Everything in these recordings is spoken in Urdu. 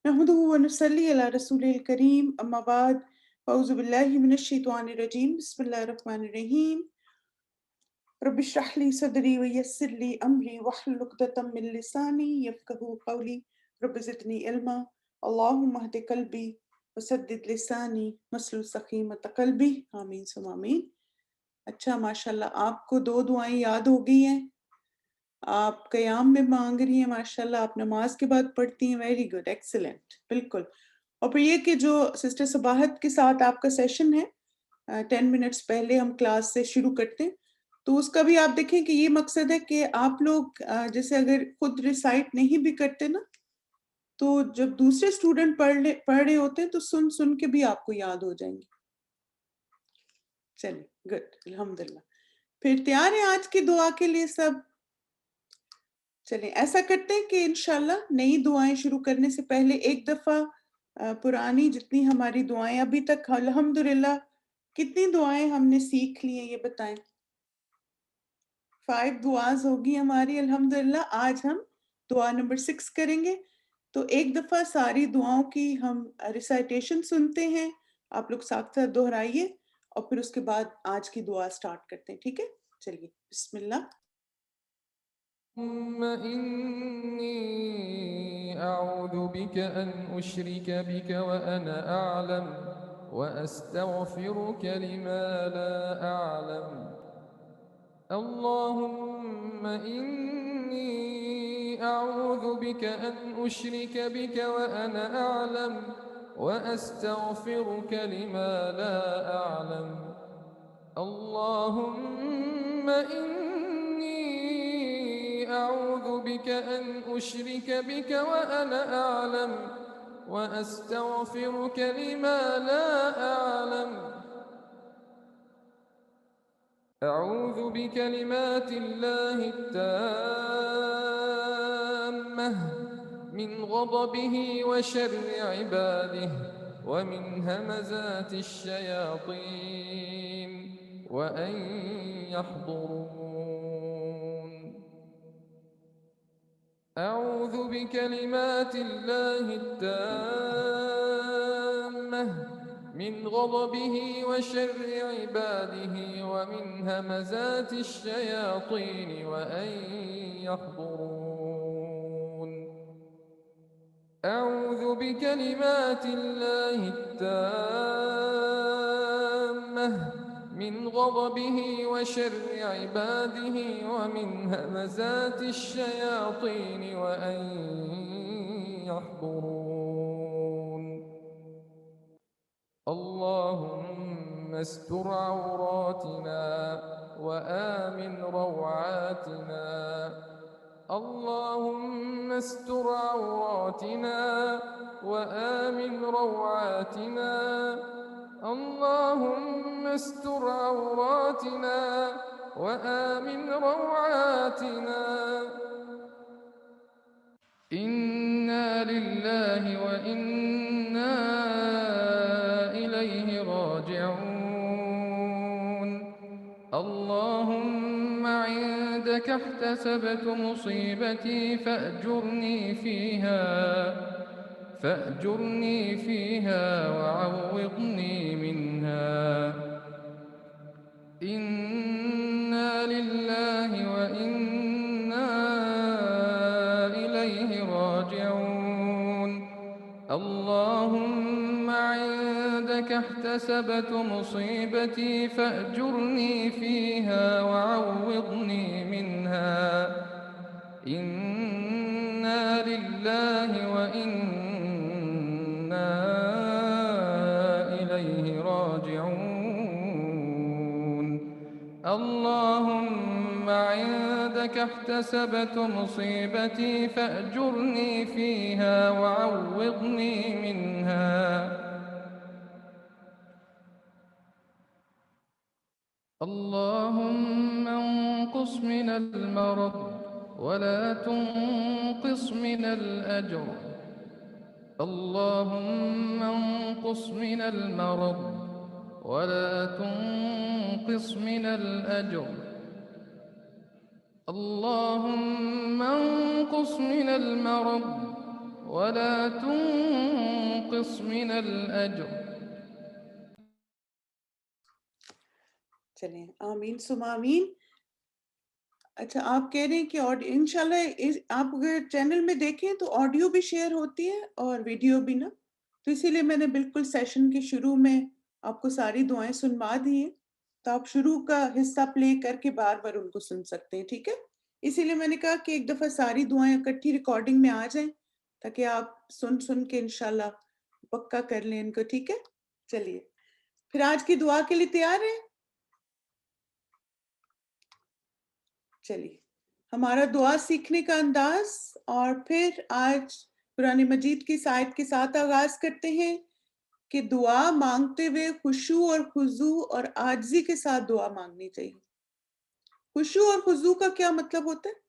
نحمده ونصلي على رسول الكريم أما بعد فأعوذ بالله من الشيطان الرجيم بسم الله الرحمن الرحيم رب اشرح لي صدري ويسر لي أمري واحلل عقدة من لساني يفقهوا قولي رب زدني علما اللهم اهد قلبي وسدد لساني مسلو سخيمة قلبي آمین ثم آمین۔ اچھا ماشاءاللہ آپ کو دو دعائیں یاد ہو گئی ہیں، آپ قیام میں مانگ رہی ہیں، ماشاءاللہ آپ نماز کے بعد پڑھتی ہیں، ویری گڈ ایکسلنٹ، بالکل۔ اور پھر یہ کہ جو سسٹر صباحت کے ساتھ آپ کا سیشن ہے 10 منٹس پہلے ہم کلاس سے شروع کرتے ہیں، تو اس کا بھی آپ دیکھیں کہ یہ مقصد ہے کہ آپ لوگ جیسے اگر خود ریسائٹ نہیں بھی کرتے نا، تو جب دوسرے اسٹوڈنٹ پڑھ رہے ہوتے ہیں تو سن سن کے بھی آپ کو یاد ہو جائیں گے۔ چلیے گڈ، الحمدللہ۔ پھر تیار ہیں آج کی دعا کے لیے سب؟ چلیں ایسا کرتے ہیں کہ انشاءاللہ نئی دعائیں شروع کرنے سے پہلے ایک دفعہ پرانی جتنی ہماری دعائیں ابھی تک الحمدللہ کتنی دعائیں ہم نے سیکھ لی ہیں یہ بتائیں؟ 5 دعاز ہوگی ہماری الحمدللہ۔ آج ہم دعا نمبر 6 کریں گے، تو ایک دفعہ ساری دعاؤں کی ہم ریسائٹیشن سنتے ہیں، آپ لوگ ساتھ ساتھ دہرائیے اور پھر اس کے بعد آج کی دعا سٹارٹ کرتے ہیں، ٹھیک ہے؟ چلیے بسم اللہ۔ ثم إني أعوذ بك أن أشرك بك وأنا أعلم وأستغفرك لما لا أعلم. اللهم إني أعوذ بك أن أشرك بك وأنا أعلم وأستغفرك لما لا أعلم. اللهم إني أعوذ بك أن أشرك بك وأنا أعلم وأستغفرك لما لا أعلم. أعوذ بكلمات الله التامة من غضبه وشر عباده ومن همزات الشياطين وأن يحضرون. أعوذ بكلمات الله التامة من غضبه وشر عباده ومن همزات الشياطين وأن يحضرون. أعوذ بكلمات الله التامة من غضبه وشر عباده ومن همزات الشياطين وأن يحضرون. اللهم استر عوراتنا وآمن روعاتنا. اللهم استر عوراتنا وآمن روعاتنا. اللهم استر عوراتنا وآمن روعاتنا. إنا لله وإنا إليه راجعون. اللهم عندك احتسبت مصيبتي فأجرني فيها وعوضني منها. إنا لله وإنا إليه راجعون. اللهم عندك احتسبت مصيبتي فأجرني فيها وعوضني منها. إنا لله وإنا إليه راجعون. اللهم عندك احتسبت مصيبتي فأجرني فيها وعوضني منها. اللهم انقص من المرض ولا تنقص من الأجر. اللهم انقص من المرض ولا تنقص من الأجر. اللهم انقص من المرض ولا تنقص من الأجر. چلیں آمین ثم آمین. اچھا آپ کہہ رہے ہیں کہ انشاءاللہ آپ اگر چینل میں دیکھیں تو آڈیو بھی شیئر ہوتی ہے اور ویڈیو بھی نا، تو اسی لیے میں نے بالکل سیشن کے شروع میں آپ کو ساری دعائیں سنوا دی ہیں، تو آپ شروع کا حصہ پلے کر کے بار بار ان کو سن سکتے ہیں. ٹھیک ہے، اسی لیے میں نے کہا کہ ایک دفعہ ساری دعائیں اکٹھی ریکارڈنگ میں آ جائیں تاکہ آپ سن کے انشاءاللہ پکا کر لیں ان کو. ٹھیک ہے، چلیے پھر آج کی دعا کے لیے تیار ہیں؟ چلیے ہمارا دعا سیکھنے کا انداز، اور پھر آج قرآن مجید کی آیت کے ساتھ آغاز کرتے ہیں کہ دعا مانگتے ہوئے خشوع اور خضوع اور عاجزی کے ساتھ دعا مانگنی چاہیے. خشوع اور خضوع کا کیا مطلب ہوتا ہے؟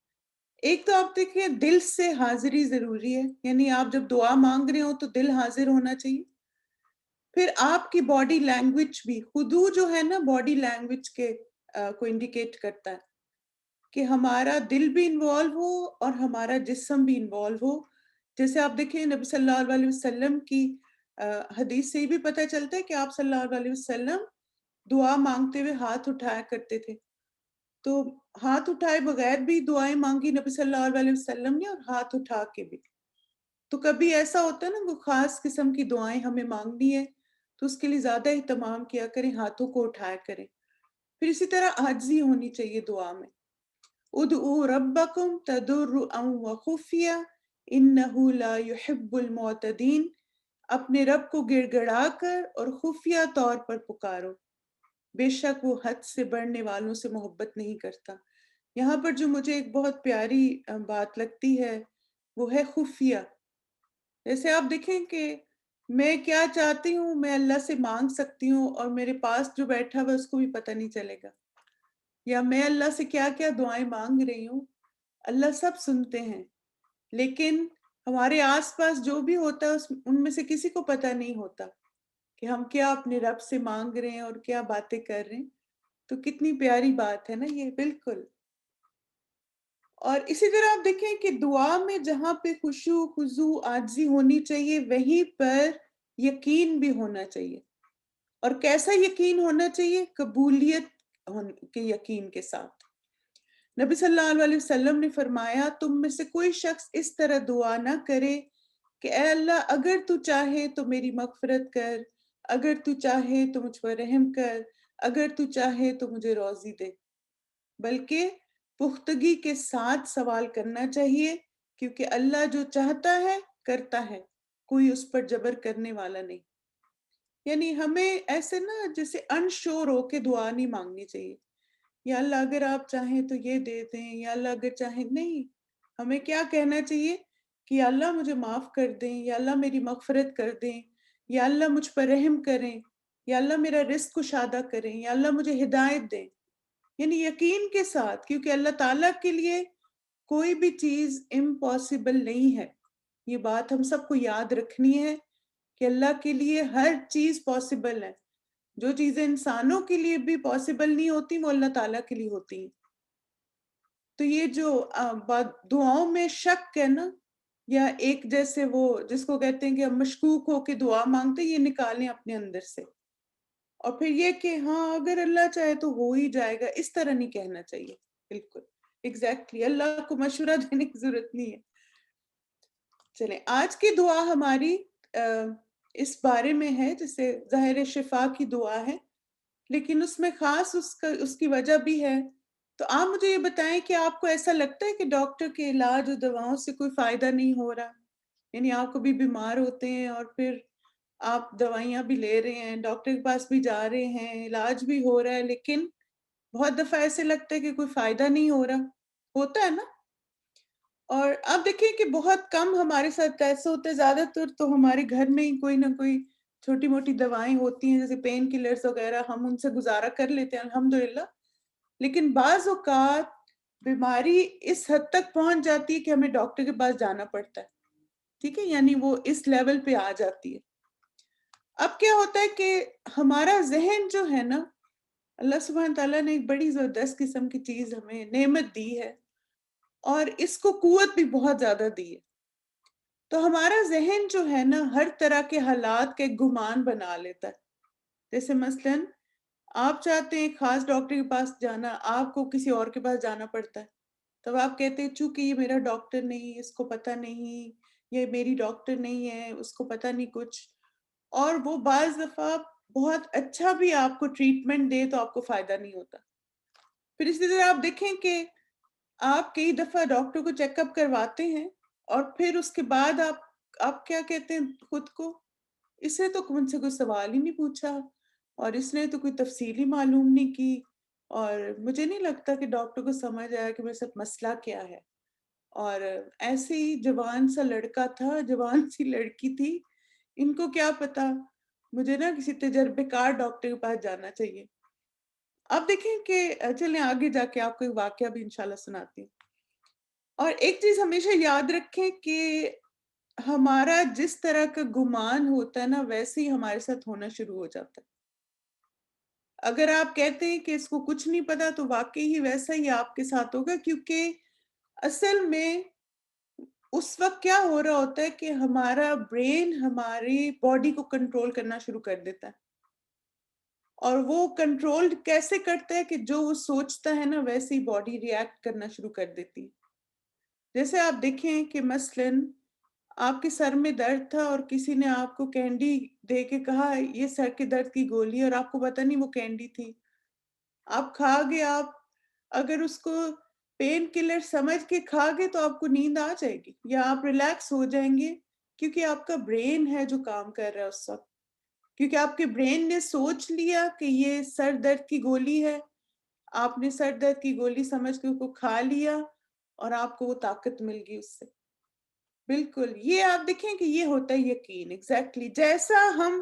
ایک تو آپ دیکھیں دل سے حاضری ضروری ہے، یعنی آپ جب دعا مانگ رہے ہو تو دل حاضر ہونا چاہیے. پھر آپ کی باڈی لینگویج بھی، خضوع جو ہے نا باڈی لینگویج کے کو انڈیکیٹ کرتا ہے کہ ہمارا دل بھی انوالو ہو اور ہمارا جسم بھی انوالو ہو. جیسے آپ دیکھیں نبی صلی اللہ علیہ وسلم کی حدیث سے ہی بھی پتہ چلتا ہے کہ آپ صلی اللہ علیہ وسلم دعا مانگتے ہوئے ہاتھ اٹھایا کرتے تھے. تو ہاتھ اٹھائے بغیر بھی دعائیں مانگی نبی صلی اللہ علیہ وسلم نے، اور ہاتھ اٹھا کے بھی. تو کبھی ایسا ہوتا ہے نا کوئی خاص قسم کی دعائیں ہمیں مانگنی ہے تو اس کے لیے زیادہ اہتمام کیا کریں، ہاتھوں کو اٹھایا کریں. پھر اسی طرح عاجزی ہونی چاہیے دعا میں. ادعوا ربکم تضرعا وخفیا انہ لا یحب المعتدین. اپنے رب کو گڑ گڑا کر اور خفیہ طور پر پکارو، بے شک وہ حد سے بڑھنے والوں سے محبت نہیں کرتا. یہاں پر جو مجھے ایک بہت پیاری بات لگتی ہے وہ ہے خفیہ. جیسے آپ دیکھیں کہ میں کیا چاہتی ہوں میں اللہ سے مانگ سکتی ہوں اور میرے پاس جو بیٹھا ہوا اس کو بھی پتہ نہیں چلے گا، یا میں اللہ سے کیا کیا دعائیں مانگ رہی ہوں اللہ سب سنتے ہیں، لیکن ہمارے آس پاس جو بھی ہوتا ہے ان میں سے کسی کو پتہ نہیں ہوتا کہ ہم کیا اپنے رب سے مانگ رہے ہیں اور کیا باتیں کر رہے ہیں. تو کتنی پیاری بات ہے نا یہ. بالکل. اور اسی طرح آپ دیکھیں کہ دعا میں جہاں پہ خشوع خضوع عاجزی ہونی چاہیے وہیں پر یقین بھی ہونا چاہیے. اور کیسا یقین ہونا چاہیے؟ قبولیت کے یقین کے ساتھ. نبی صلی اللہ علیہ وسلم نے فرمایا تم میں سے کوئی شخص اس طرح دعا نہ کرے کہ اے اللہ اگر تو چاہے تو میری مغفرت کر، اگر تو چاہے تو مجھ پر رحم کر، اگر تو چاہے تو مجھے روزی دے. بلکہ پختگی کے ساتھ سوال کرنا چاہیے، کیونکہ اللہ جو چاہتا ہے کرتا ہے، کوئی اس پر جبر کرنے والا نہیں. یعنی ہمیں ایسے نا جیسے انشور ہو کے دعا نہیں مانگنی چاہیے، یا اللہ اگر آپ چاہیں تو یہ دے دیں، یا اللہ اگر چاہیں. نہیں، ہمیں کیا کہنا چاہیے کہ یا اللہ مجھے معاف کر دیں، یا اللہ میری مغفرت کر دیں، یا اللہ مجھ پر رحم کریں، یا اللہ میرا رزق کشادہ کریں، یا اللہ مجھے ہدایت دیں. یعنی یقین کے ساتھ، کیونکہ اللہ تعالیٰ کے لیے کوئی بھی چیز امپاسبل نہیں ہے. یہ بات ہم سب کو یاد رکھنی ہے کہ اللہ کے لیے ہر چیز پاسبل ہے. جو چیزیں انسانوں کے لیے بھی پاسبل نہیں ہوتی وہ اللہ تعالیٰ کے لیے ہوتی ہیں. تو یہ جو دعاؤں میں شک ہے نا، یا ایک جیسے وہ جس کو کہتے ہیں کہ ہم مشکوک ہو کے دعا مانگتے، یہ نکالیں اپنے اندر سے. اور پھر یہ کہ ہاں اگر اللہ چاہے تو ہو ہی جائے گا، اس طرح نہیں کہنا چاہیے. بالکل ایگزیکٹلی اللہ کو مشورہ دینے کی ضرورت نہیں ہے. چلیں آج کی دعا ہماری اس بارے میں ہے، جیسے ظاہر شفا کی دعا ہے، لیکن اس میں خاص اس کی وجہ بھی ہے. تو آپ مجھے یہ بتائیں کہ آپ کو ایسا لگتا ہے کہ ڈاکٹر کے علاج اور دواؤں سے کوئی فائدہ نہیں ہو رہا؟ یعنی آپ کبھی بیمار ہوتے ہیں اور پھر آپ دوائیاں بھی لے رہے ہیں، ڈاکٹر کے پاس بھی جا رہے ہیں، علاج بھی ہو رہا ہے، لیکن بہت دفعہ ایسے لگتا ہے کہ کوئی فائدہ نہیں ہو رہا. ہوتا ہے نا؟ اور آپ دیکھیں کہ بہت کم ہمارے ساتھ ایسے ہوتے ہیں، زیادہ تر تو ہمارے گھر میں ہی کوئی نہ کوئی چھوٹی موٹی دوائیں ہوتی ہیں، جیسے پین کلرز وغیرہ، ہم ان سے گزارا کر لیتے ہیں الحمدللہ. لیکن بعض اوقات بیماری اس حد تک پہنچ جاتی ہے کہ ہمیں ڈاکٹر کے پاس جانا پڑتا ہے. ٹھیک ہے، یعنی وہ اس لیول پہ آ جاتی ہے. اب کیا ہوتا ہے کہ ہمارا ذہن جو ہے نا، اللہ سبحانہ تعالیٰ نے ایک بڑی زبردست قسم کی چیز ہمیں نعمت دی ہے، اور اس کو قوت بھی بہت زیادہ دی ہے. تو ہمارا ذہن جو ہے نا ہر طرح کے حالات کے گمان بنا لیتا ہے. جیسے مثلاً آپ چاہتے ہیں ایک خاص ڈاکٹر کے پاس جانا، آپ کو کسی اور کے پاس جانا پڑتا ہے. تب آپ کہتے ہیں چونکہ یہ میرا ڈاکٹر نہیں، اس کو پتہ نہیں، یہ میری ڈاکٹر نہیں ہے، اس کو پتہ نہیں کچھ. اور وہ بعض دفعہ بہت اچھا بھی آپ کو ٹریٹمنٹ دے تو آپ کو فائدہ نہیں ہوتا. پھر اسی طرح آپ دیکھیں کہ آپ کئی دفعہ ڈاکٹر کو چیک اپ کرواتے ہیں اور پھر اس کے بعد آپ کیا کہتے ہیں خود کو، اس نے تو مجھ سے کوئی سوال ہی نہیں پوچھا اور اس نے تو کوئی تفصیلی معلوم نہیں کی، اور مجھے نہیں لگتا کہ ڈاکٹر کو سمجھ آیا کہ میرے ساتھ مسئلہ کیا ہے. اور ایسے ہی جوان سا لڑکا تھا، جوان سی لڑکی تھی، ان کو کیا پتا، مجھے نا کسی تجربے کار ڈاکٹر کے پاس جانا چاہیے. اب دیکھیں کہ چلیں آگے جا کے آپ کو ایک واقعہ بھی انشاءاللہ سناتی ہوں. اور ایک چیز ہمیشہ یاد رکھیں کہ ہمارا جس طرح کا گمان ہوتا ہے نا ویسے ہی ہمارے ساتھ ہونا شروع ہو جاتا ہے. اگر آپ کہتے ہیں کہ اس کو کچھ نہیں پتا تو واقعی ہی ویسا ہی آپ کے ساتھ ہوگا، کیونکہ اصل میں اس وقت کیا ہو رہا ہوتا ہے کہ ہمارا برین ہماری باڈی کو کنٹرول کرنا شروع کر دیتا ہے. اور وہ کنٹرول کیسے کرتا ہے کہ جو وہ سوچتا ہے نا ویسے ہی باڈی ریئیکٹ کرنا شروع کر دیتی. جیسے آپ دیکھیں کہ مثلاً آپ کے سر میں درد تھا اور کسی نے آپ کو کینڈی دے کے کہا یہ سر کے درد کی گولی ہے، اور آپ کو پتہ نہیں وہ کینڈی تھی. آپ کھا گئے، آپ اگر اس کو پین کلر سمجھ کے کھا گئے تو آپ کو نیند آ جائے گی یا آپ ریلیکس ہو جائیں گے، کیونکہ آپ کا برین ہے جو کام کر رہا ہے اس وقت. کیونکہ آپ کے برین نے سوچ لیا کہ یہ سر درد کی گولی ہے، آپ نے سر درد کی گولی سمجھ کے اس کو کھا لیا اور آپ کو وہ طاقت مل گئی اس سے. بالکل یہ آپ دیکھیں کہ یہ ہوتا ہے یقین. ایگزیکٹلی جیسا ہم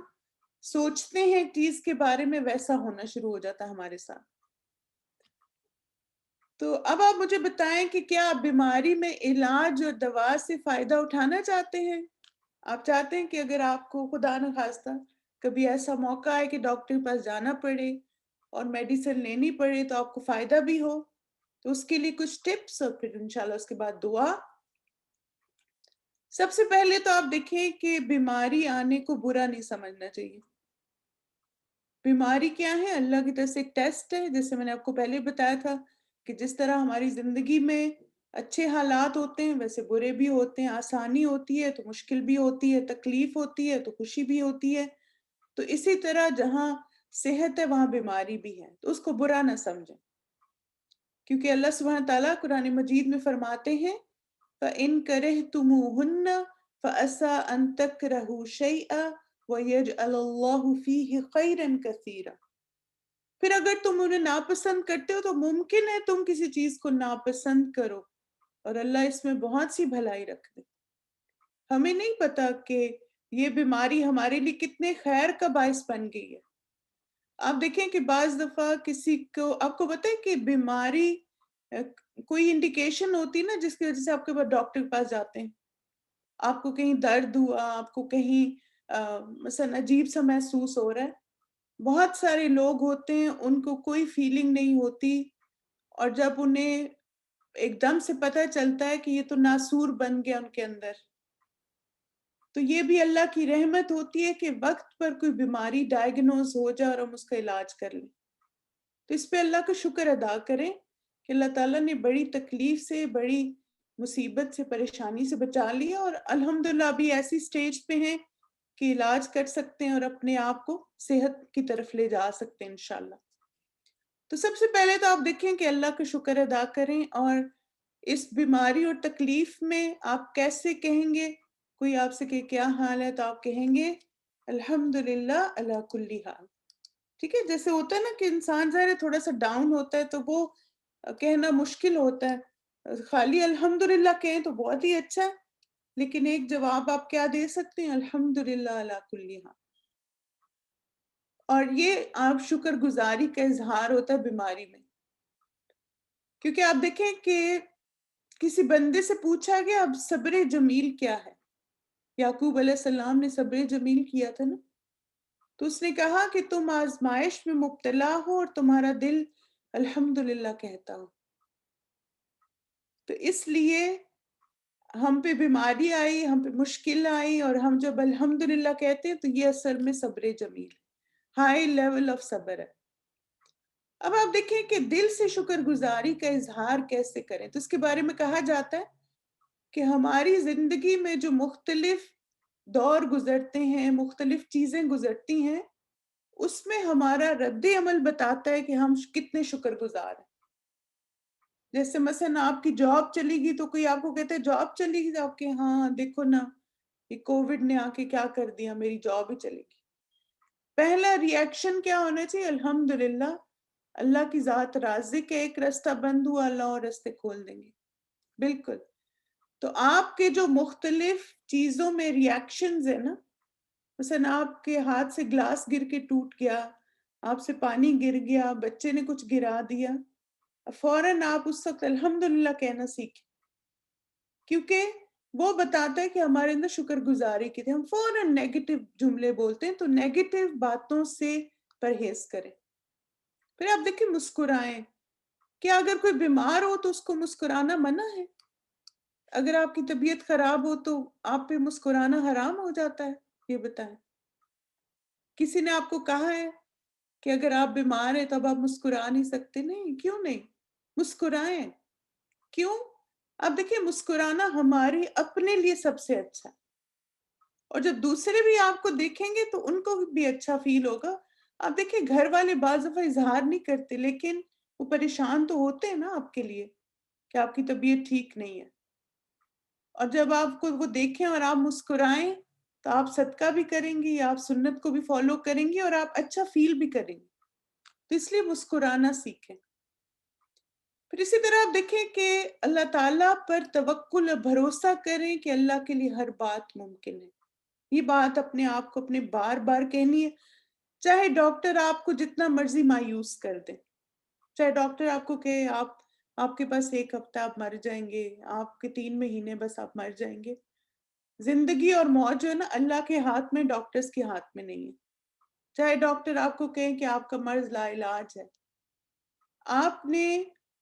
سوچتے ہیں چیز کے بارے میں ویسا ہونا شروع ہو جاتا ہے ہمارے ساتھ. تو اب آپ مجھے بتائیں کہ کیا آپ بیماری میں علاج اور دوا سے فائدہ اٹھانا چاہتے ہیں؟ آپ چاہتے ہیں کہ اگر آپ کو خدا نخواستہ کبھی ایسا موقع آئے کہ ڈاکٹر کے پاس جانا پڑے اور میڈیسن لینی پڑے تو آپ کو فائدہ بھی ہو. تو اس کے لیے کچھ ٹپس اور پھر انشاءاللہ اس کے بعد دعا. سب سے پہلے تو آپ دیکھیں کہ بیماری آنے کو برا نہیں سمجھنا چاہیے. بیماری کیا ہے؟ اللہ کی طرف سے ایک ٹیسٹ ہے. جیسے میں نے آپ کو پہلے بتایا تھا کہ جس طرح ہماری زندگی میں اچھے حالات ہوتے ہیں ویسے برے بھی ہوتے ہیں، آسانی ہوتی ہے تو مشکل بھی ہوتی ہے، تکلیف ہوتی ہے تو خوشی بھی ہوتی ہے. تو اسی طرح جہاں صحت ہے وہاں بیماری بھی ہے، تو اس کو برا نہ سمجھیں. کیونکہ اللہ سبحانہ تعالیٰ قرآن مجید میں فرماتے ہیں فَإِن كَرِهْتُمُوهُنَّ فَعَسَىٰ أَن تَكْرَهُوا شَيْئًا وَيَجْعَلَ اللَّهُ فِيهِ خَيْرًا كَثِيرًا. پھر اگر تم انہیں ناپسند کرتے ہو تو ممکن ہے تم کسی چیز کو ناپسند کرو اور اللہ اس میں بہت سی بھلائی رکھ دے. ہمیں نہیں پتا کہ یہ بیماری ہمارے لیے کتنے خیر کا باعث بن گئی ہے. آپ دیکھیں کہ بعض دفعہ کسی کو آپ کو پتہ ہے کہ بیماری کوئی انڈیکیشن ہوتی نا جس کی وجہ سے آپ کے پاس ڈاکٹر کے پاس جاتے ہیں. آپ کو کہیں درد ہوا، آپ کو کہیں مثلا عجیب سا محسوس ہو رہا ہے. بہت سارے لوگ ہوتے ہیں ان کو کوئی فیلنگ نہیں ہوتی، اور جب انہیں ایک دم سے پتہ چلتا ہے کہ یہ تو ناسور بن گیا ان کے اندر، تو یہ بھی اللہ کی رحمت ہوتی ہے کہ وقت پر کوئی بیماری ڈائیگنوز ہو جائے اور ہم اس کا علاج کر لیں. تو اس پہ اللہ کا شکر ادا کریں کہ اللہ تعالیٰ نے بڑی تکلیف سے، بڑی مصیبت سے، پریشانی سے بچا لیا، اور الحمدللہ ابھی ایسی سٹیج پہ ہیں کہ علاج کر سکتے ہیں اور اپنے آپ کو صحت کی طرف لے جا سکتے ہیں انشاءاللہ. تو سب سے پہلے تو آپ دیکھیں کہ اللہ کا شکر ادا کریں، اور اس بیماری اور تکلیف میں آپ کیسے کہیں گے؟ کوئی آپ سے کہ کیا حال ہے تو آپ کہیں گے الحمدللہ علی کل حال. ٹھیک ہے، جیسے ہوتا ہے نا کہ انسان ظاہر ہے تھوڑا سا ڈاؤن ہوتا ہے تو وہ کہنا مشکل ہوتا ہے. خالی الحمدللہ کہیں تو بہت ہی اچھا ہے، لیکن ایک جواب آپ کیا دے سکتے ہیں؟ الحمدللہ علی کل حال. اور یہ آپ شکر گزاری کا اظہار ہوتا ہے بیماری میں. کیونکہ آپ دیکھیں کہ کسی بندے سے پوچھا گیا اب صبر جمیل کیا ہے؟ یعقوب علیہ السلام نے صبر جمیل کیا تھا نا، تو اس نے کہا کہ تم آزمائش میں مبتلا ہو اور تمہارا دل الحمدللہ کہتا ہو. تو اس لیے ہم پہ بیماری آئی، ہم پہ مشکل آئی، اور ہم جب الحمدللہ کہتے ہیں تو یہ اصل میں صبر جمیل، ہائی لیول آف صبر ہے۔ اب آپ دیکھیں کہ دل سے شکر گزاری کا اظہار کیسے کریں، تو اس کے بارے میں کہا جاتا ہے کہ ہماری زندگی میں جو مختلف دور گزرتے ہیں، مختلف چیزیں گزرتی ہیں، اس میں ہمارا رد عمل بتاتا ہے کہ ہم کتنے شکر گزار ہیں۔ جیسے مثلا آپ کی جاب چلی گی تو کوئی آپ کو کہتا ہے جاب چلی گی، تو آپ کے ہاں دیکھو نا یہ کووڈ نے آ کے کیا کر دیا، میری جاب ہی چلے گی۔ پہلا ریئیکشن کیا ہونا چاہیے؟ الحمدللہ، اللہ کی ذات رازق ہے، ایک رستہ بند ہوا، اللہ اور رستے کھول دیں گے۔ بالکل۔ تو آپ کے جو مختلف چیزوں میں ریئیکشنز ہیں نا، مثلا آپ کے ہاتھ سے گلاس گر کے ٹوٹ گیا، آپ سے پانی گر گیا، بچے نے کچھ گرا دیا، فوراً آپ اس وقت الحمدللہ کہنا سیکھیں، کیونکہ وہ بتاتا ہے کہ ہمارے اندر شکر گزاری کی تھی۔ ہم فوراً نیگیٹو جملے بولتے ہیں، تو نیگیٹو باتوں سے پرہیز کریں۔ پھر آپ دیکھیں مسکرائیں، کہ اگر کوئی بیمار ہو تو اس کو مسکرانا منع ہے؟ اگر آپ کی طبیعت خراب ہو تو آپ پہ مسکرانا حرام ہو جاتا ہے؟ یہ بتائیں۔ کسی نے آپ کو کہا ہے کہ اگر آپ بیمار ہیں تو اب آپ مسکرا نہیں سکتے؟ نہیں، کیوں نہیں؟ مسکرائیں۔ کیوں؟ اب دیکھیں مسکرانا ہماری اپنے لیے سب سے اچھا ہے، اور جب دوسرے بھی آپ کو دیکھیں گے تو ان کو بھی اچھا فیل ہوگا۔ آپ دیکھیں گھر والے بعض دفعہ اظہار نہیں کرتے، لیکن وہ پریشان تو ہوتے ہیں نا آپ کے لیے کہ آپ کی طبیعت ٹھیک نہیں ہے، اور جب آپ کو وہ دیکھیں اور آپ مسکرائیں تو آپ صدقہ بھی کریں گی، آپ سنت کو بھی فالو کریں گی، اور آپ اچھا فیل بھی کریں گی۔ تو اس لیے مسکرانا سیکھیں۔ پھر اسی طرح آپ دیکھیں کہ اللہ تعالیٰ پر توکل اور بھروسہ کریں کہ اللہ کے لیے ہر بات ممکن ہے۔ یہ بات اپنے آپ کو اپنے بار بار کہنی ہے، چاہے ڈاکٹر آپ کو جتنا مرضی مایوس کر دیں، چاہے ڈاکٹر آپ کو کہے آپ کے پاس 1 ہفتہ آپ مر جائیں گے، آپ کے 3 مہینے بس آپ مر جائیں گے۔ زندگی اور موت جو ہے نا اللہ کے ہاتھ میں، ڈاکٹرز کے ہاتھ میں نہیں ہے۔ چاہے ڈاکٹر آپ کو کہیں کہ آپ کا مرض لا علاج ہے، آپ نے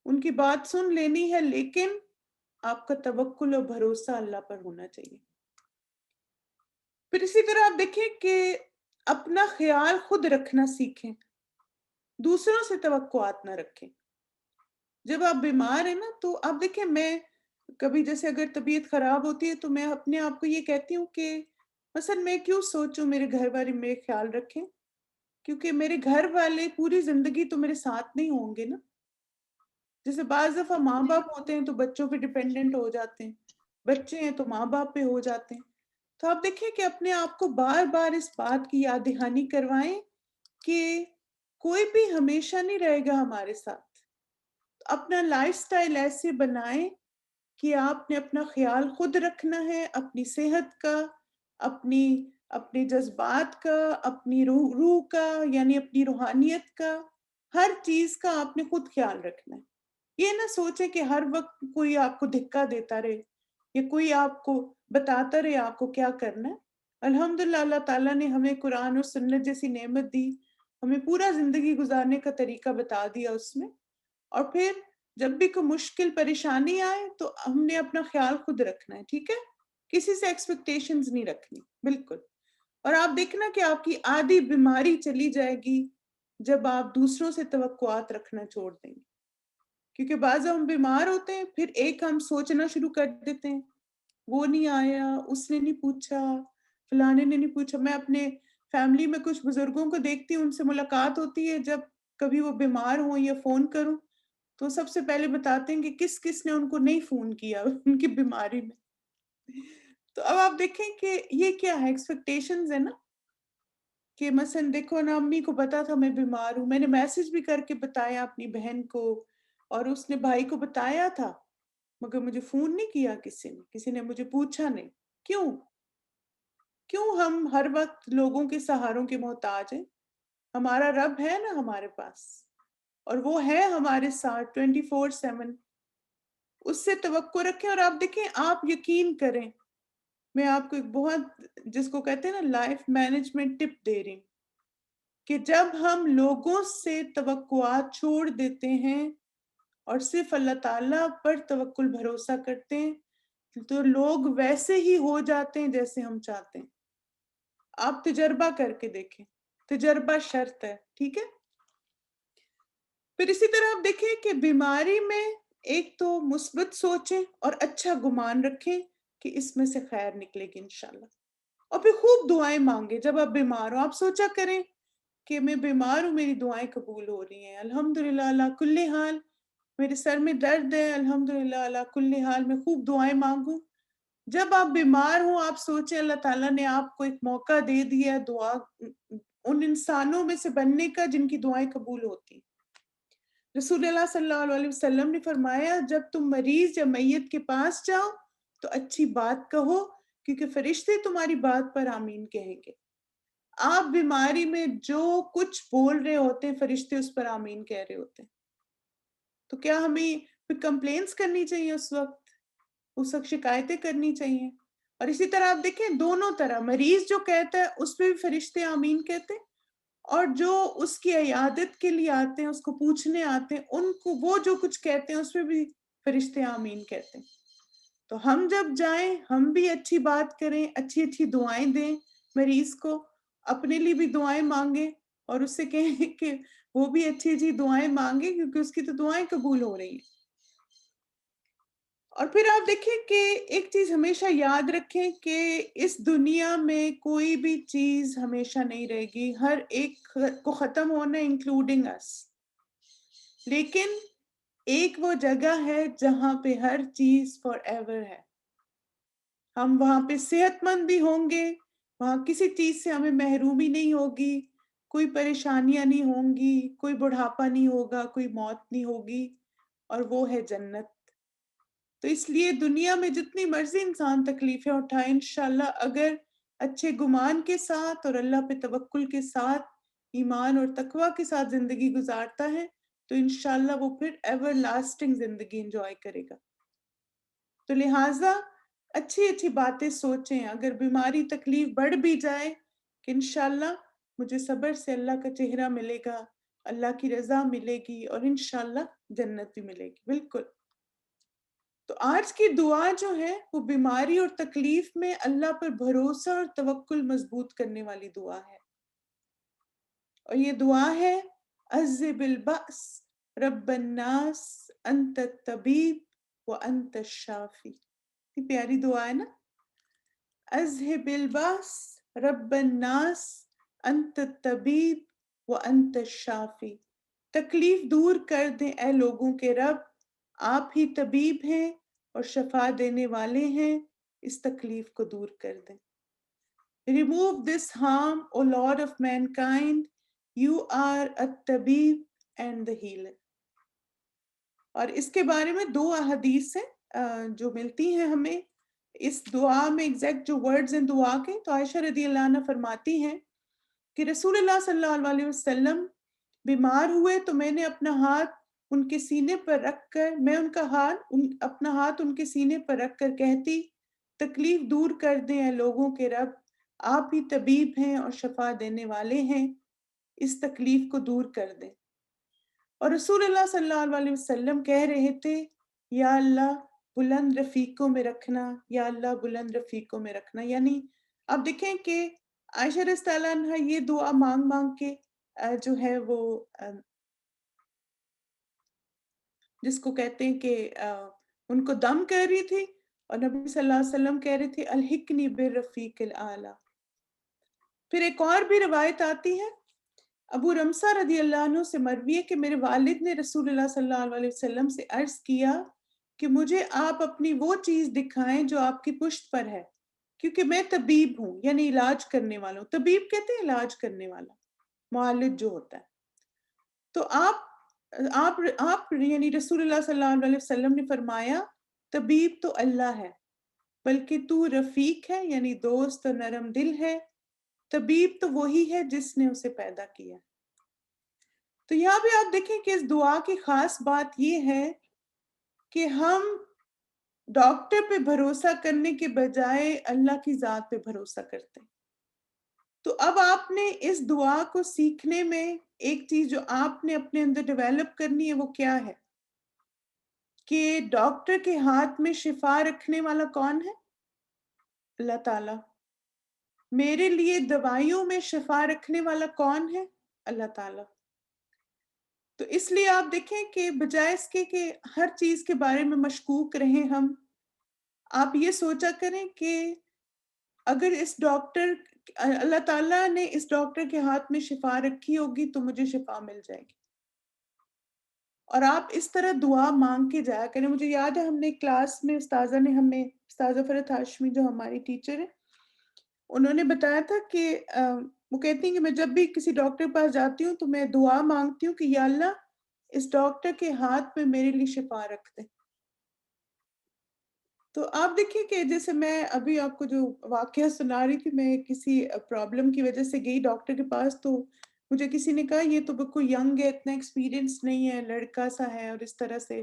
ان کی بات سن لینی ہے، لیکن آپ کا توکل اور بھروسہ اللہ پر ہونا چاہیے۔ پھر اسی طرح آپ دیکھیں کہ اپنا خیال خود رکھنا سیکھیں، دوسروں سے توقعات نہ رکھیں۔ جب آپ بیمار ہیں نا تو آپ دیکھیں، میں کبھی جیسے اگر طبیعت خراب ہوتی ہے تو میں اپنے آپ کو یہ کہتی ہوں کہ مثلا میں کیوں سوچوں میرے گھر والے میرے خیال رکھیں، کیونکہ میرے گھر والے پوری زندگی تو میرے ساتھ نہیں ہوں گے نا۔ جیسے بعض دفعہ ماں باپ ہوتے ہیں تو بچوں پہ ڈیپینڈنٹ ہو جاتے ہیں، بچے ہیں تو ماں باپ پہ ہو جاتے ہیں۔ تو آپ دیکھیں کہ اپنے آپ کو بار بار اس بات کی یاد دہانی کروائیں کہ کوئی بھی ہمیشہ نہیں رہے گا ہمارے ساتھ۔ اپنا لائف سٹائل ایسے بنائیں کہ آپ نے اپنا خیال خود رکھنا ہے، اپنی صحت کا، اپنے جذبات کا، اپنی روح کا، یعنی اپنی روحانیت کا، ہر چیز کا آپ نے خود خیال رکھنا ہے۔ یہ نہ سوچیں کہ ہر وقت کوئی آپ کو دھکا دیتا رہے یا کوئی آپ کو بتاتا رہے آپ کو کیا کرنا ہے۔ الحمدللہ اللہ تعالیٰ نے ہمیں قرآن اور سنت جیسی نعمت دی، ہمیں پورا زندگی گزارنے کا طریقہ بتا دیا اس میں، اور پھر جب بھی کوئی مشکل پریشانی آئے تو ہم نے اپنا خیال خود رکھنا ہے، ٹھیک ہے؟ کسی سے ایکسپیکٹیشنز نہیں رکھنی، بالکل۔ اور آپ دیکھنا کہ آپ کی آدھی بیماری چلی جائے گی جب آپ دوسروں سے توقعات رکھنا چھوڑ دیں گے، کیونکہ بعض ہم بیمار ہوتے ہیں پھر ایک ہم سوچنا شروع کر دیتے ہیں، وہ نہیں آیا، اس نے نہیں پوچھا، فلانے نے نہیں پوچھا۔ میں اپنے فیملی میں کچھ بزرگوں کو دیکھتی ہوں، ان سے ملاقات ہوتی ہے، جب کبھی وہ بیمار ہوں یا فون کروں تو سب سے پہلے بتاتے ہیں کہ کس کس نے ان کو نہیں فون کیا ان کی بیماری میں۔ تو اب آپ دیکھیں کہ یہ کیا ہے، ایکسپیکٹیشنز ہے نا، کہ مثلا دیکھو نا امی کو پتا تھا میں بیمار ہوں، میں نے میسج بھی کر کے بتایا اپنی بہن کو، اور اس نے بھائی کو بتایا تھا، مگر مجھے فون نہیں کیا کسی نے مجھے پوچھا نہیں۔ کیوں ہم ہر وقت لوگوں کے سہاروں کے محتاج ہیں؟ ہمارا رب ہے نا ہمارے پاس، اور وہ ہے ہمارے ساتھ 24/7۔ اس سے توقع رکھیں، اور آپ دیکھیں آپ یقین کریں، میں آپ کو ایک بہت جس کو کہتے ہیں نا لائف مینجمنٹ ٹپ دے رہی ہوں، کہ جب ہم لوگوں سے توقعات چھوڑ دیتے ہیں اور صرف اللہ تعالیٰ پر توکل بھروسہ کرتے ہیں تو لوگ ویسے ہی ہو جاتے ہیں جیسے ہم چاہتے ہیں. آپ تجربہ کر کے دیکھیں، تجربہ شرط ہے، ٹھیک ہے. پھر اسی طرح آپ دیکھیں کہ بیماری میں ایک تو مثبت سوچیں اور اچھا گمان رکھیں کہ اس میں سے خیر نکلے گی انشاءاللہ. اور پھر خوب دعائیں مانگیں. جب آپ بیمار ہو آپ سوچا کریں کہ میں بیمار ہوں، میری دعائیں قبول ہو رہی ہیں، الحمدللہ اللہ کل حال. میرے سر میں درد ہے، الحمدللہ اللہ کل حال. میں خوب دعائیں مانگوں. جب آپ بیمار ہوں آپ سوچیں اللہ تعالیٰ نے آپ کو ایک موقع دے دیا دعا ان انسانوں میں سے بننے کا جن کی دعائیں قبول ہوتی. رسول اللہ صلی اللہ علیہ وسلم نے فرمایا جب تم مریض یا میت کے پاس جاؤ تو اچھی بات کہو کیونکہ فرشتے تمہاری بات پر آمین کہیں گے. آپ بیماری میں جو کچھ بول رہے ہوتے ہیں فرشتے اس پر آمین کہہ رہے ہوتے ہیں. تو کیا ہمیں پھر کمپلینس کرنی چاہیے اس وقت شکایتیں کرنی چاہیے. اور اسی طرح آپ دیکھیں دونوں طرح، مریض جو کہتا ہے اس پہ بھی فرشتے آمین کہتے ہیں، اور جو اس کی عیادت کے لیے آتے ہیں، اس کو پوچھنے آتے ہیں، ان کو وہ جو کچھ کہتے ہیں اس پہ بھی فرشتے آمین کہتے ہیں. تو ہم جب جائیں ہم بھی اچھی بات کریں، اچھی اچھی دعائیں دیں مریض کو، اپنے لیے بھی دعائیں مانگیں اور اس سے کہیں کہ وہ بھی اچھی اچھی دعائیں مانگیں کیونکہ اس کی تو دعائیں قبول ہو رہی ہیں. اور پھر آپ دیکھیں کہ ایک چیز ہمیشہ یاد رکھیں کہ اس دنیا میں کوئی بھی چیز ہمیشہ نہیں رہے گی، ہر ایک کو ختم ہونا انکلوڈنگ اس. لیکن ایک وہ جگہ ہے جہاں پہ ہر چیز فار ایور ہے. ہم وہاں پہ صحت مند بھی ہوں گے، وہاں کسی چیز سے ہمیں محرومی نہیں ہوگی، کوئی پریشانیاں نہیں ہوں گی، کوئی بڑھاپا نہیں ہوگا، کوئی موت نہیں ہوگی، اور وہ ہے جنت. تو اس لیے دنیا میں جتنی مرضی انسان تکلیفیں اٹھائے انشاءاللہ اگر اچھے گمان کے ساتھ اور اللہ پہ توکل کے ساتھ، ایمان اور تقوی کے ساتھ زندگی گزارتا ہے تو انشاءاللہ وہ پھر ایور لاسٹنگ زندگی انجوائے کرے گا. تو لہٰذا اچھی اچھی باتیں سوچیں. اگر بیماری تکلیف بڑھ بھی جائے کہ انشاءاللہ مجھے صبر سے اللہ کا چہرہ ملے گا، اللہ کی رضا ملے گی اور انشاءاللہ جنت بھی ملے گی. بالکل. تو آج کی دعا جو ہے وہ بیماری اور تکلیف میں اللہ پر بھروسہ اور توکل مضبوط کرنے والی دعا ہے. اور یہ دعا ہے اذھب البأس رب الناس انت الطبیب وانت الشافی. یہ پیاری دعا ہے نا. اذھب البأس رب الناس انت الطبیب وانت الشافی. تکلیف دور کر دیں اے لوگوں کے رب، آپ ہی طبیب ہیں اور شفا دینے والے ہیں، اس تکلیف کو دور کر دیں. Remove this harm, O Lord of mankind, you are الطبیب and the healer. اور اس کے بارے میں 2 احادیث ہیں جو ملتی ہیں ہمیں اس دعا میں، ایگزیکٹ جو ورڈز ہیں دعا کے. تو عائشہ رضی اللہ عنہ فرماتی ہیں کہ رسول اللہ صلی اللہ علیہ وسلم بیمار ہوئے تو میں نے اپنا ہاتھ ان کے سینے پر رکھ کر، میں ان کا اپنا ہاتھ ان کے سینے پر رکھ کر کہتی تکلیف دور کر دیں اے لوگوں کے رب، آپ ہی طبیب ہیں اور شفا دینے والے ہیں، اس تکلیف کو دور کر دیں. اور رسول اللہ صلی اللہ علیہ وسلم کہہ رہے تھے یا اللہ بلند رفیقوں میں رکھنا، یا اللہ بلند رفیقوں میں رکھنا. یعنی آپ دیکھیں کہ عائشہ رضی اللہ عنہ یہ دعا مانگ مانگ کے جو ہے وہ جس کو کہتے ہیں کہ ان کو دم کر رہی تھی اور نبی صلی اللہ علیہ وسلم کہہ رہے تھے الحقنی بالرفیق الاعلی. پھر ایک اور بھی روایت آتی ہے ابو رمسہ رضی اللہ عنہ سے مروی ہے کہ میرے والد نے رسول اللہ صلی اللہ علیہ وسلم سے عرض کیا کہ مجھے آپ اپنی وہ چیز دکھائیں جو آپ کی پشت پر ہے کیونکہ میں طبیب ہوں، یعنی علاج کرنے والا ہوں. طبیب کہتے ہیں علاج کرنے والا، معالج جو ہوتا ہے. تو آپ یعنی رسول اللہ صلی اللہ علیہ وسلم نے فرمایا طبیب تو اللہ ہے بلکہ تو رفیق ہے یعنی دوست اور نرم دل ہے. طبیب تو وہی ہے جس نے اسے پیدا کیا. تو یہاں بھی آپ دیکھیں کہ اس دعا کی خاص بات یہ ہے کہ ہم ڈاکٹر پہ بھروسہ کرنے کے بجائے اللہ کی ذات پہ بھروسہ کرتے ہیں. تو اب آپ نے اس دعا کو سیکھنے میں ایک چیز جو آپ نے اپنے اندر ڈیولپ کرنی ہے وہ کیا ہے؟ کہ ڈاکٹر کے ہاتھ میں شفا رکھنے والا کون ہے؟ اللہ تعالیٰ. میرے لیے دوائیوں میں شفا رکھنے والا کون ہے؟ اللہ تعالیٰ. تو اس لیے آپ دیکھیں کہ بجائے اس کے کہ ہر چیز کے بارے میں مشکوک رہیں ہم، آپ یہ سوچا کریں کہ اگر اس ڈاکٹر اللہ تعالیٰ نے اس ڈاکٹر کے ہاتھ میں شفا رکھی ہوگی تو مجھے شفا مل جائے گی. اور آپ اس طرح دعا مانگ کے جایا کریں. مجھے یاد ہے ہم نے کلاس میں استاذہ نے ہمیں، استاذہ فرحت ہاشمی جو ہماری ٹیچر ہے، انہوں نے بتایا تھا کہ وہ کہتی ہیں کہ میں جب بھی کسی ڈاکٹر کے پاس جاتی ہوں تو میں دعا مانگتی ہوں کہ یا اللہ اس ڈاکٹر کے ہاتھ میں میرے لیے شفا رکھ دے. تو آپ دیکھیں کہ جیسے میں ابھی آپ کو جو واقعہ سنا رہی تھی، میں کسی پرابلم کی وجہ سے گئی ڈاکٹر کے پاس، تو مجھے کسی نے کہا یہ تو بالکل ینگ ہے، اتنا ایکسپیرینس نہیں ہے، لڑکا سا ہے اور اس طرح سے.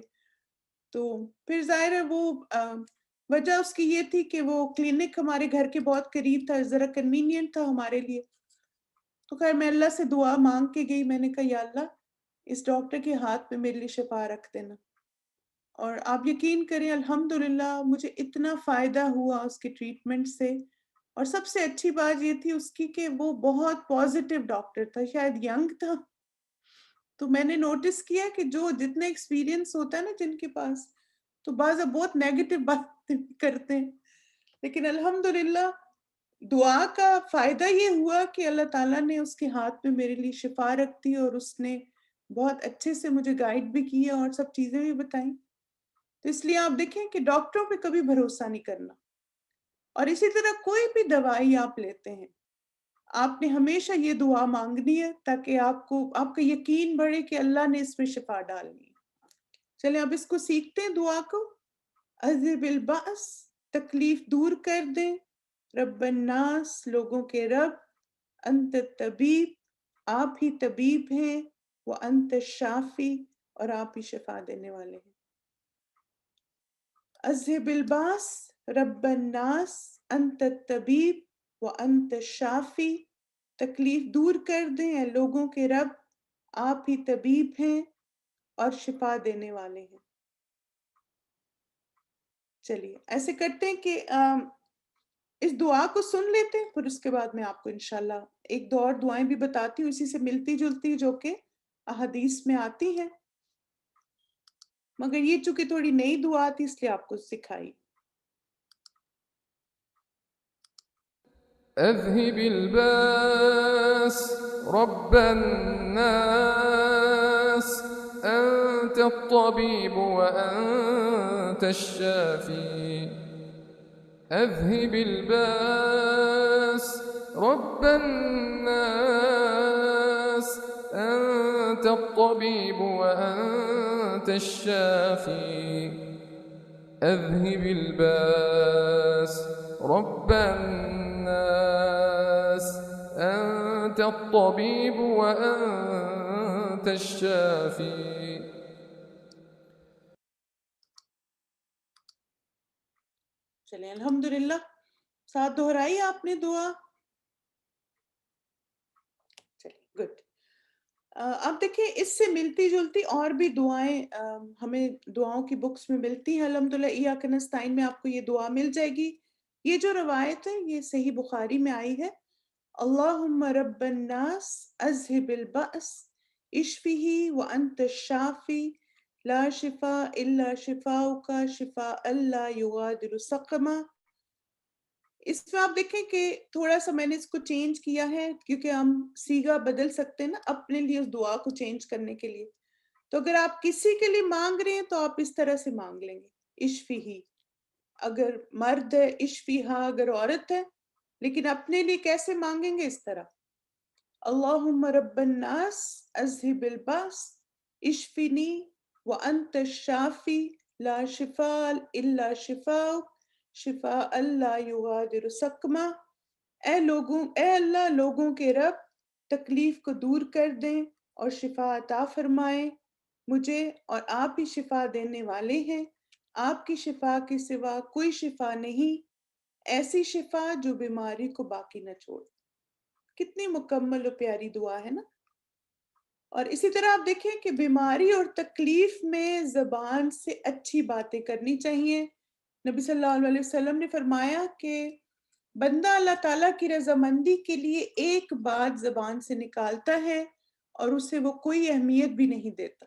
تو پھر ظاہر ہے وہ وجہ اس کی یہ تھی کہ وہ کلینک ہمارے گھر کے بہت قریب تھا، ذرا کنوینئنٹ تھا ہمارے لیے. تو خیر میں اللہ سے دعا مانگ کے گئی، میں نے کہا یا اللہ اس ڈاکٹر کے ہاتھ میں میرے لیے شفا رکھ دینا. اور آپ یقین کریں الحمدللہ مجھے اتنا فائدہ ہوا اس کے ٹریٹمنٹ سے. اور سب سے اچھی بات یہ تھی اس کی کہ وہ بہت پازیٹیو ڈاکٹر تھا، شاید ینگ تھا. تو میں نے نوٹس کیا کہ جو جتنا ایکسپیرینس ہوتا ہے نا جن کے پاس، تو بعض بہت نیگیٹو باتیں کرتے ہیں، لیکن الحمدللہ دعا کا فائدہ یہ ہوا کہ اللہ تعالیٰ نے اس کے ہاتھ میں میرے لیے شفا رکھ دی، اور اس نے بہت اچھے سے مجھے گائیڈ بھی کیا اور سب چیزیں بھی بتائیں. تو اس لیے آپ دیکھیں کہ ڈاکٹروں پہ کبھی بھروسہ نہیں کرنا. اور اسی طرح کوئی بھی دوائی آپ لیتے ہیں، آپ نے ہمیشہ یہ دعا مانگنی ہے تاکہ آپ کا یقین بڑھے کہ اللہ نے اس میں شفا ڈالنی ہے. چلیں اب اس کو سیکھتے ہیں دعا کو. اذہب البأس، تکلیف دور کر دیں. رب الناس، لوگوں کے رب. انت الطبیب، آپ ہی طبیب ہیں. وانت الشافی، اور آپ ہی شفا دینے والے ہیں. اذہب الباس، رب الناس، انت الطبیب وانت الشافی. تکلیف دور کر دیں اے لوگوں کے رب، آپ ہی طبیب ہیں اور شفا دینے والے ہیں. چلیے ایسے کرتے ہیں کہ اس دعا کو سن لیتے ہیں، پھر اس کے بعد میں آپ کو انشاءاللہ ایک دو اور دعائیں بھی بتاتی ہوں اسی سے ملتی جلتی جو کہ احادیث میں آتی ہیں، مگر یہ چونکہ تھوڑی نئی دعا تھی اس لیے آپ کو سکھائی. أذهب الباس رب الناس أنت الطبيب وأنت الشافي. أذهب الباس رب الناس أنت الطبيب وأنت الشافي. أذهب الباس رب الناس أنت الطبيب وأنت الشافي. چلیں الحمدللہ ساتھ دہرائی آپ نے دعا. چلیے گڈ. اب دیکھیں اس سے ملتی جلتی اور بھی دعائیں ہمیں دعاؤں کی بکس میں ملتی ہیں. الحمدللہ ایاک نستعین میں آپ کو یہ دعا مل جائے گی. یہ جو روایت ہے یہ صحیح بخاری میں آئی ہے. اللہم رب الناس اذہب البأس اشفہ وانت الشافی لا شفاء الا شفاؤک شفاء لا یغادر سقما. اس میں آپ دیکھیں کہ تھوڑا سا میں نے اس کو چینج کیا ہے کیونکہ ہم سیگا بدل سکتے ہیں نا اپنے لیے اس دعا کو چینج کرنے کے لیے. تو اگر آپ کسی کے لیے مانگ رہے ہیں تو آپ اس طرح سے مانگ لیں گے اشفی، اگر مرد ہے اشفی ہاں، اگر عورت ہے. لیکن اپنے لیے کیسے مانگیں گے؟ اس طرح اللہم رب الناس اذہب الباس اشفنی وانت الشافی لا شفاء الا شفاؤک شفاء لا یغادر سقما. اے اللہ لوگوں کے رب، تکلیف کو دور کر دیں اور شفا عطا فرمائیں مجھے، اور آپ ہی شفا دینے والے ہیں. آپ کی شفا کے سوا کوئی شفا نہیں، ایسی شفا جو بیماری کو باقی نہ چھوڑ. کتنی مکمل و پیاری دعا ہے نا. اور اسی طرح آپ دیکھیں کہ بیماری اور تکلیف میں زبان سے اچھی باتیں کرنی چاہیے. نبی صلی اللہ علیہ وسلم نے فرمایا کہ بندہ اللہ تعالیٰ کی رضامندی کے لیے ایک بات زبان سے نکالتا ہے اور اسے وہ کوئی اہمیت بھی نہیں دیتا،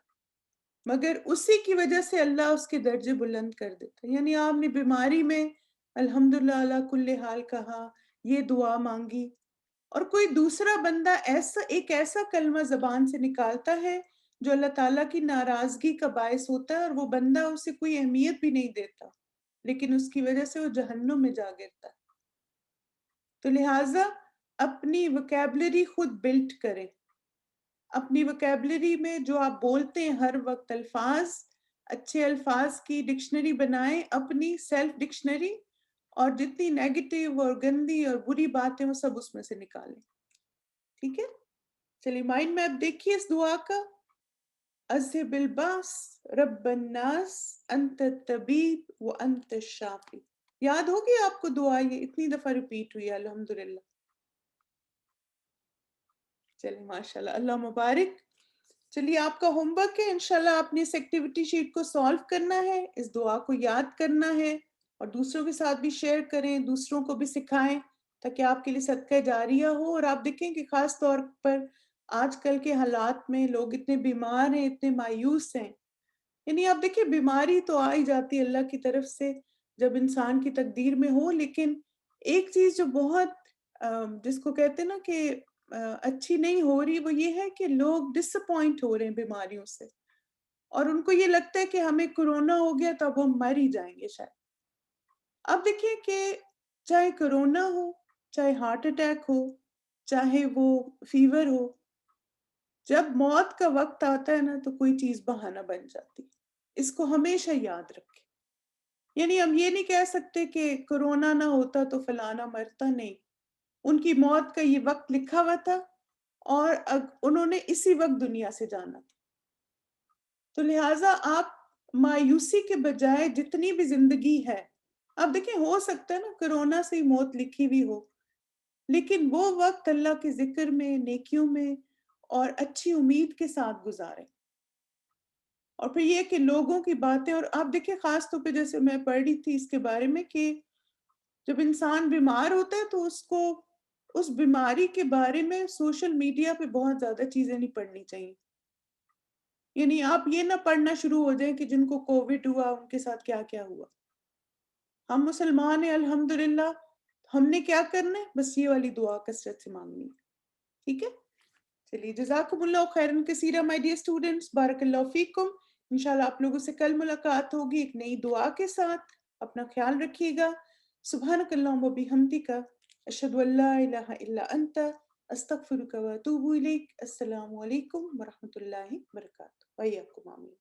مگر اسی کی وجہ سے اللہ اس کے درجے بلند کر دیتا ہے. یعنی آپ نے بیماری میں الحمدللہ علی کل حال کہا، یہ دعا مانگی، اور کوئی دوسرا بندہ ایک ایسا کلمہ زبان سے نکالتا ہے جو اللہ تعالیٰ کی ناراضگی کا باعث ہوتا ہے، اور وہ بندہ اسے کوئی اہمیت بھی نہیں دیتا، لیکن اس کی وجہ سے وہ جہنم میں جا گرتا ہے. تو لہٰذا اپنی وکیبلری خود بلڈ کریں. اپنی وکیبلری میں جو آپ بولتے ہیں ہر وقت الفاظ، اچھے الفاظ کی ڈکشنری بنائیں، اپنی سیلف ڈکشنری، اور جتنی نیگیٹو اور گندی اور بری باتیں وہ سب اس میں سے نکالیں. ٹھیک ہے؟ چلیے مائنڈ میپ دیکھیے اس دعا کا. اذهب الباس رب الناس انت الطبیب وانت الشافی. یاد ہوگی آپ کو دعا، یہ اتنی دفعہ ریپیٹ ہوئی ہے الحمدللہ. چلیے ماشاءاللہ، اللہ مبارک. چلیے آپ کا ہوم ورک ہے، انشاءاللہ آپ نے اس ایکٹیویٹی شیٹ کو سالو کرنا ہے، اس دعا کو یاد کرنا ہے، اور دوسروں کے ساتھ بھی شیئر کریں، دوسروں کو بھی سکھائیں تاکہ آپ کے لیے صدقہ جاریہ ہو. اور آپ دیکھیں کہ خاص طور پر آج کل کے حالات میں لوگ اتنے بیمار ہیں، اتنے مایوس ہیں. یعنی آپ دیکھیں بیماری تو آ ہی جاتی ہے اللہ کی طرف سے جب انسان کی تقدیر میں ہو، لیکن ایک چیز جو بہت جس کو کہتے ہیں نا کہ اچھی نہیں ہو رہی، وہ یہ ہے کہ لوگ ڈس اپوائنٹ ہو رہے ہیں بیماریوں سے، اور ان کو یہ لگتا ہے کہ ہمیں کرونا ہو گیا تو اب ہم مر ہی جائیں گے شاید. اب دیکھیے کہ چاہے کرونا ہو، چاہے ہارٹ اٹیک ہو، چاہے وہ فیور ہو، جب موت کا وقت آتا ہے نا تو کوئی چیز بہانہ بن جاتی. اس کو ہمیشہ یاد رکھیں. یعنی ہم یہ نہیں کہہ سکتے کہ کرونا نہ ہوتا تو فلانا مرتا، نہیں. ان کی موت کا یہ وقت لکھا ہوا تھا اور انہوں نے اسی وقت دنیا سے جانا تھا. تو لہٰذا آپ مایوسی کے بجائے جتنی بھی زندگی ہے، آپ دیکھیں ہو سکتا ہے نا کرونا سے ہی موت لکھی ہوئی ہو، لیکن وہ وقت اللہ کے ذکر میں، نیکیوں میں اور اچھی امید کے ساتھ گزاریں. اور پھر یہ کہ لوگوں کی باتیں، اور آپ دیکھیں خاص طور پہ جیسے میں پڑھ رہی تھی اس کے بارے میں کہ جب انسان بیمار ہوتا ہے تو اس کو اس بیماری کے بارے میں سوشل میڈیا پہ بہت زیادہ چیزیں نہیں پڑھنی چاہیے. یعنی آپ یہ نہ پڑھنا شروع ہو جائیں کہ جن کو کووڈ ہوا ان کے ساتھ کیا کیا ہوا. ہم مسلمان ہیں الحمدللہ، ہم نے کیا کرنا ہے؟ بس یہ والی دعا کثرت سے مانگنی ہے. ٹھیک ہے؟ چلیے جزاکم اللہ خیرن کثیرہ مائی ڈیئر اسٹوڈنٹس، بارک اللہ فیکم. انشاءاللہ آپ لوگوں سے کل ملاقات ہوگی ایک نئی دعا کے ساتھ. اپنا خیال رکھیے گا. سبحانک اللہم و بحمدک، اشہد ان لا الہ الا انت، استغفرک و اتوب الیک. السلام علیکم ورحمۃ اللہ وبرکاتہ. وإیاکم آمین.